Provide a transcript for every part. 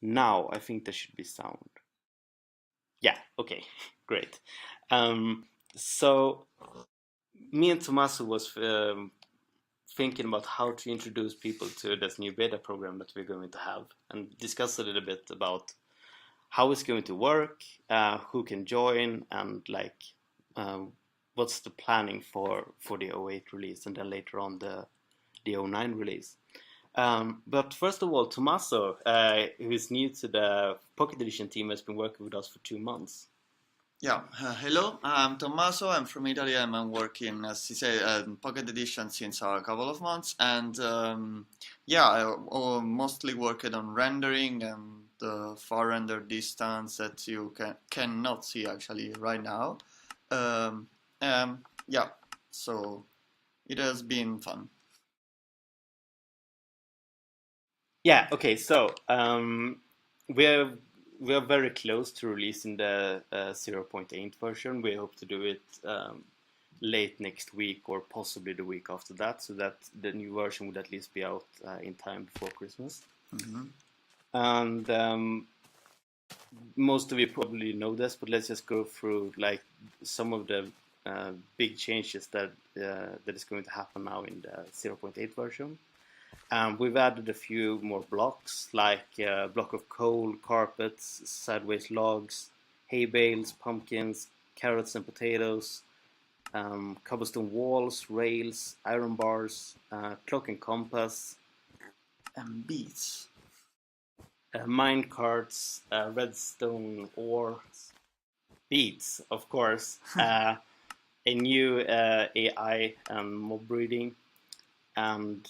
Now I think there should be sound. Yeah, okay, great. So me and Tommaso was thinking about how to introduce people to this new beta program that we're going to have, and discuss a little bit about how it's going to work, who can join, and like what's the planning for the '08 release, and then later on the '09 release. But first of all, Tommaso, who is new to the Pocket Edition team, has been working with us for 2 months. Yeah, hello, I'm Tommaso. I'm from Italy. I'm working, as you say, Pocket Edition since a couple of months, and yeah, I mostly worked on rendering and the far render distance that you cannot see actually right now. Um, yeah, so it has been fun. Yeah, okay, so we're we're very close to releasing the 0.8 version. We hope to do it late next week or possibly the week after that, so that the new version would at least be out in time before Christmas. Hmm. And most of you probably know this, but let's just go through like some of the big changes that is going to happen now in the 0.8 version. We've added a few more blocks, like a block of coal, carpets, sideways logs, hay bales, pumpkins, carrots and potatoes, cobblestone walls, rails, iron bars, clock and compass, And beats. mine carts, redstone ore, beats, of course, a new AI and mob breeding, and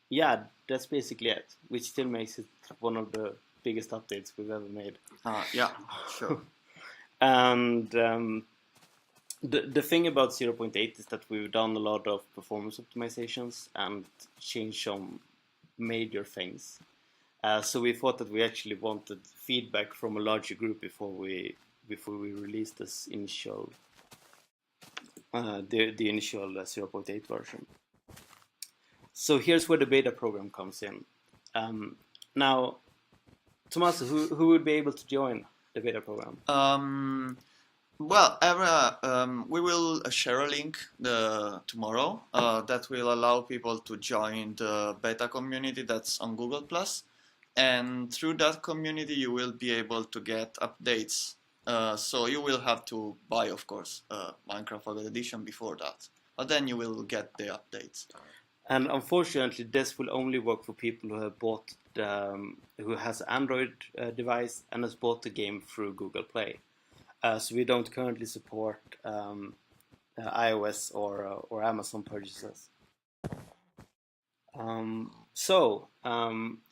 yeah, that's basically it, which still makes it one of the biggest updates we've ever made. Yeah, sure. And the thing about 0.8 is that we've done a lot of performance optimizations and changed some major things. So we thought that we actually wanted feedback from a larger group before we released this initial the initial 0.8 version. So here's where the beta program comes in. Now, Tommaso, who would be able to join the beta program? Well, we will share a link tomorrow that will allow people to join the beta community that's on Google Plus, and through that community you will be able to get updates. So you will have to buy, of course, Minecraft Pocket Edition before that, but then you will get the updates. And unfortunately, this will only work for people who have bought who has an Android device and has bought the game through Google Play. So we don't currently support iOS or Amazon purchases.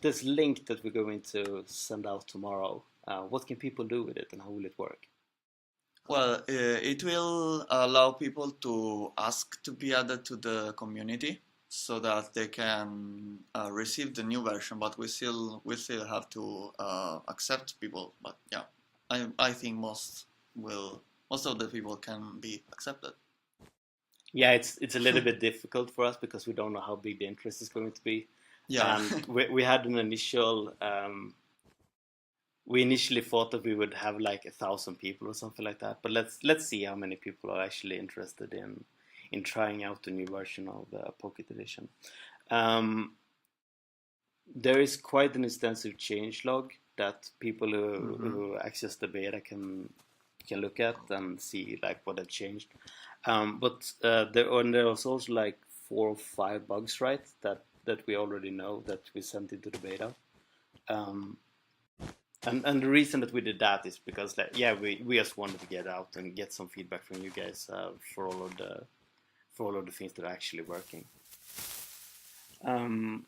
This link that we're going to send out tomorrow, what can people do with it and how will it work? Well, it will allow people to ask to be added to the community so that they can receive the new version, but we still have to accept people. But yeah, I think most of the people can be accepted. Yeah, it's a little bit difficult for us because we don't know how big the interest is going to be. Yeah. And we had an initial we initially thought that we would have like 1,000 people or something like that, but let's see how many people are actually interested in trying out the new version of the Pocket Edition. There is quite an extensive change log that people who access the beta can look at and see like what have changed. But there was also like 4 or 5 bugs, right? That we already know that we sent into the beta. And the reason that we did that is because like, yeah, we just wanted to get out and get some feedback from you guys for all of the things that are actually working. And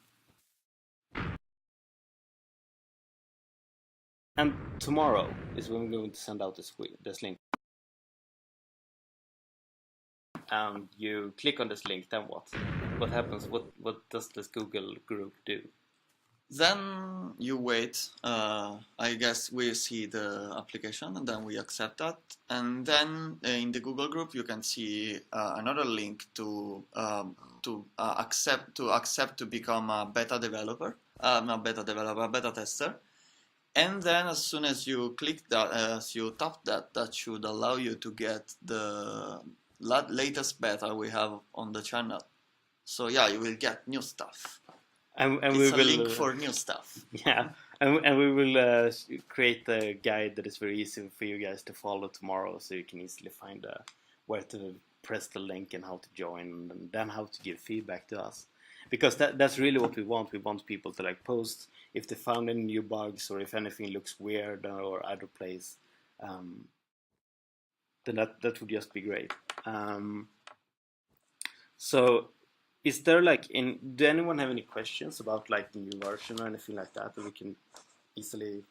tomorrow is when we're going to send out this link. And you click on this link, then what? What happens? What does this Google group do? Then you wait. I guess we see the application and then we accept that. And then in the Google group you can see another link to accept to become a beta developer, not beta developer, a beta tester. And then as soon as you click that, as you tap that, that should allow you to get the latest beta we have on the channel. So yeah, you will get new stuff. And it's we a will link for new stuff. Yeah, and we will create a guide that is very easy for you guys to follow tomorrow, so you can easily find where to press the link and how to join, and then how to give feedback to us. Because that's really what we want. We want people to like post if they found any new bugs or if anything looks weird or out of place. Then that would just be great. So, is there like do anyone have any questions about like the new version or anything like that we can easily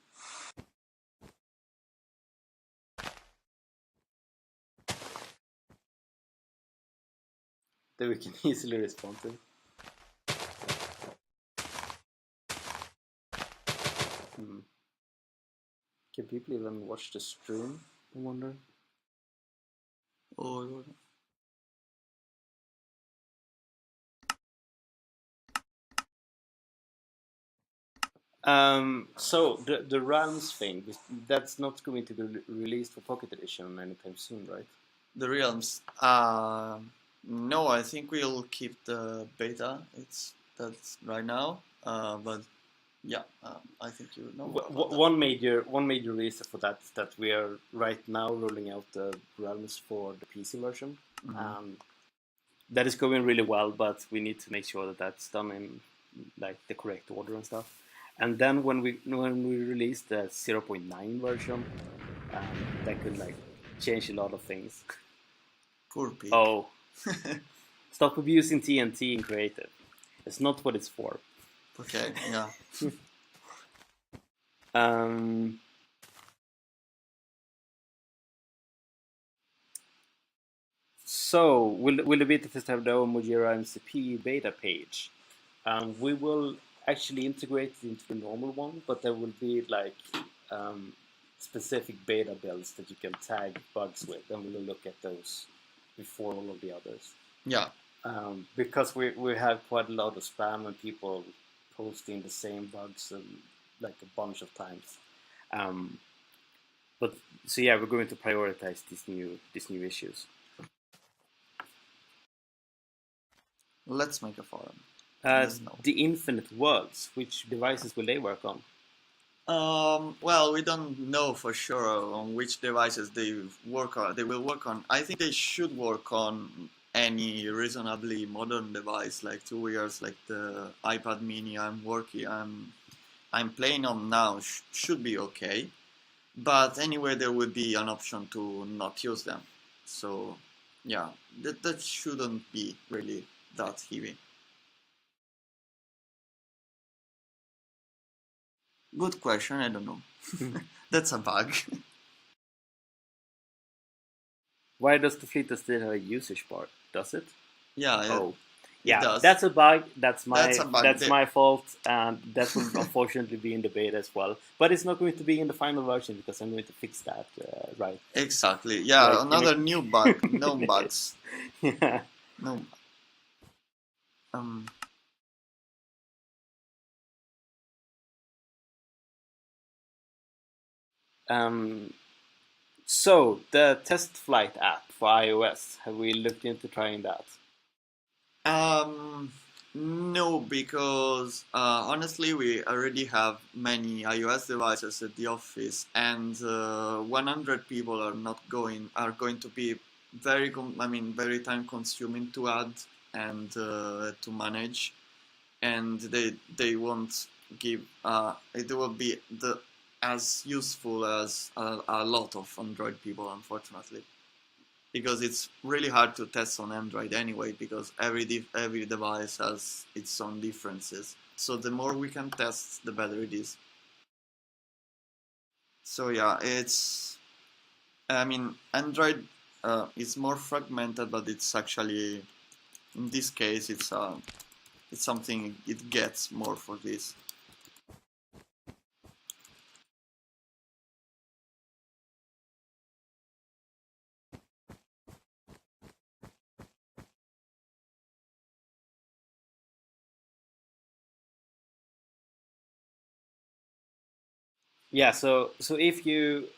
respond to? Can people even watch the stream? I wonder. Oh. So the realms thing, that's not going to be released for Pocket Edition anytime soon, right? The realms, no, I think we'll keep the beta. That's right now, but yeah, I think you know. One major reason for that is that we are right now rolling out the realms for the PC version. That is going really well, but we need to make sure that that's done in like the correct order and stuff. And then when we release the 0.9 version, that could like change a lot of things. Poor pig. Oh, stop abusing TNT in creative. It's not what it's for. Okay, yeah. So, will the beta test have the Mojira MCPE beta page? We will actually integrate it into the normal one, but there will be like specific beta builds that you can tag bugs with, and we will look at those before all of the others. Yeah. Because we have quite a lot of spam and people posting the same bugs like a bunch of times. But so yeah, we're going to prioritize these new issues. Let's make a forum. The Infinite Worlds, which devices will they work on? Well, we don't know for sure on which devices they will work on. I think they should work on any reasonably modern device, like 2 years, like the iPad Mini I'm playing on now should be okay. But anyway, there would be an option to not use them. So yeah, that shouldn't be really that heavy. Good question, I don't know. That's a bug. Why does the Fleet still have a usage bar? Does it? Yeah. Yeah, does. That's a bug. That's my fault, and that will unfortunately be in the beta as well. But it's not going to be in the final version because I'm going to fix that, right? Exactly. Yeah, like, another new bug. No bugs. Yeah. No. So the test flight app for iOS, have we looked into trying that? No, because honestly, we already have many iOS devices at the office, and 100 people are going to be very time consuming to add and to manage, and they won't give it will be as useful as a lot of Android people, unfortunately. Because it's really hard to test on Android anyway, because every device has its own differences. So the more we can test, the better it is. So yeah, Android is more fragmented, but it's actually, in this case, it's something it gets more for this. Yeah, so if you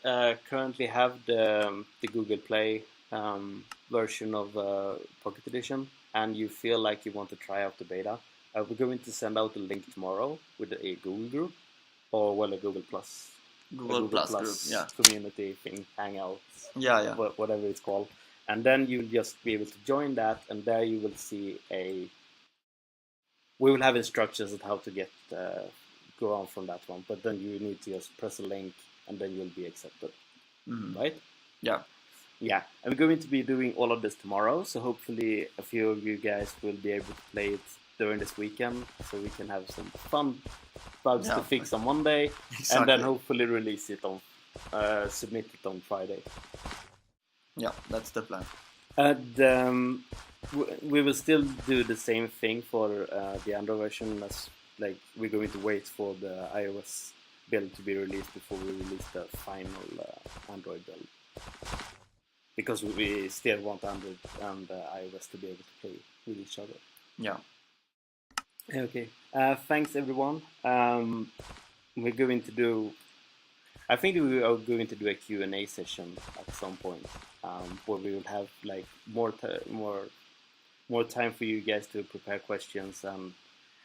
currently have the Google Play version of Pocket Edition and you feel like you want to try out the beta, we're going to send out a link tomorrow with a Google group or well a Google Plus Group, yeah. community thing, Hangouts, Yeah. whatever it's called, and then you'll just be able to join that, and there you will see we will have instructions on how to get go on from that one, but then you need to just press a link and then you'll be accepted. Right? Yeah. Yeah, and we're going to be doing all of this tomorrow, so hopefully a few of you guys will be able to play it during this weekend, so we can have some fun bugs to fix on Monday, and then hopefully release it on, submit it on Friday. Yeah, that's the plan. And we will still do the same thing for the Android version, as like we're going to wait for the iOS build to be released before we release the final Android build, because we still want Android and iOS to be able to play with each other. Yeah. Okay. Thanks everyone. We're going to do. I think we are going to do a Q&A session at some point, where we will have like more time for you guys to prepare questions and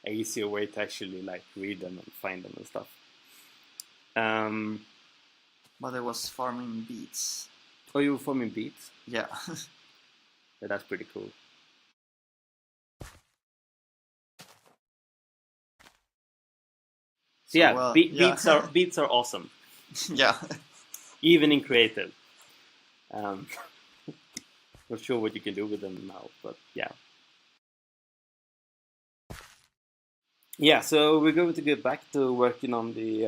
an easier way to actually like read them and find them and stuff. But I was farming beets. Oh, you were farming beets? Yeah. Yeah, that's pretty cool. So yeah, beets are awesome. Yeah. Even in creative. Not sure what you can do with them now, but yeah. Yeah, so we're going to get back to working on the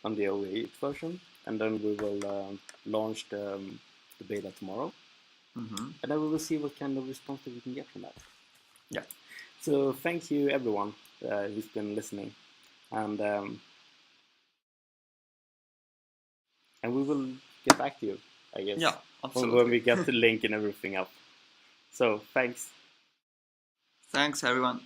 O8 version, and then we will launch the beta tomorrow, and then we will see what kind of response that we can get from that. Yeah. So thank you everyone who's been listening, and we will get back to you, I guess. Yeah, absolutely. When we get the link and everything up. So thanks. Thanks everyone.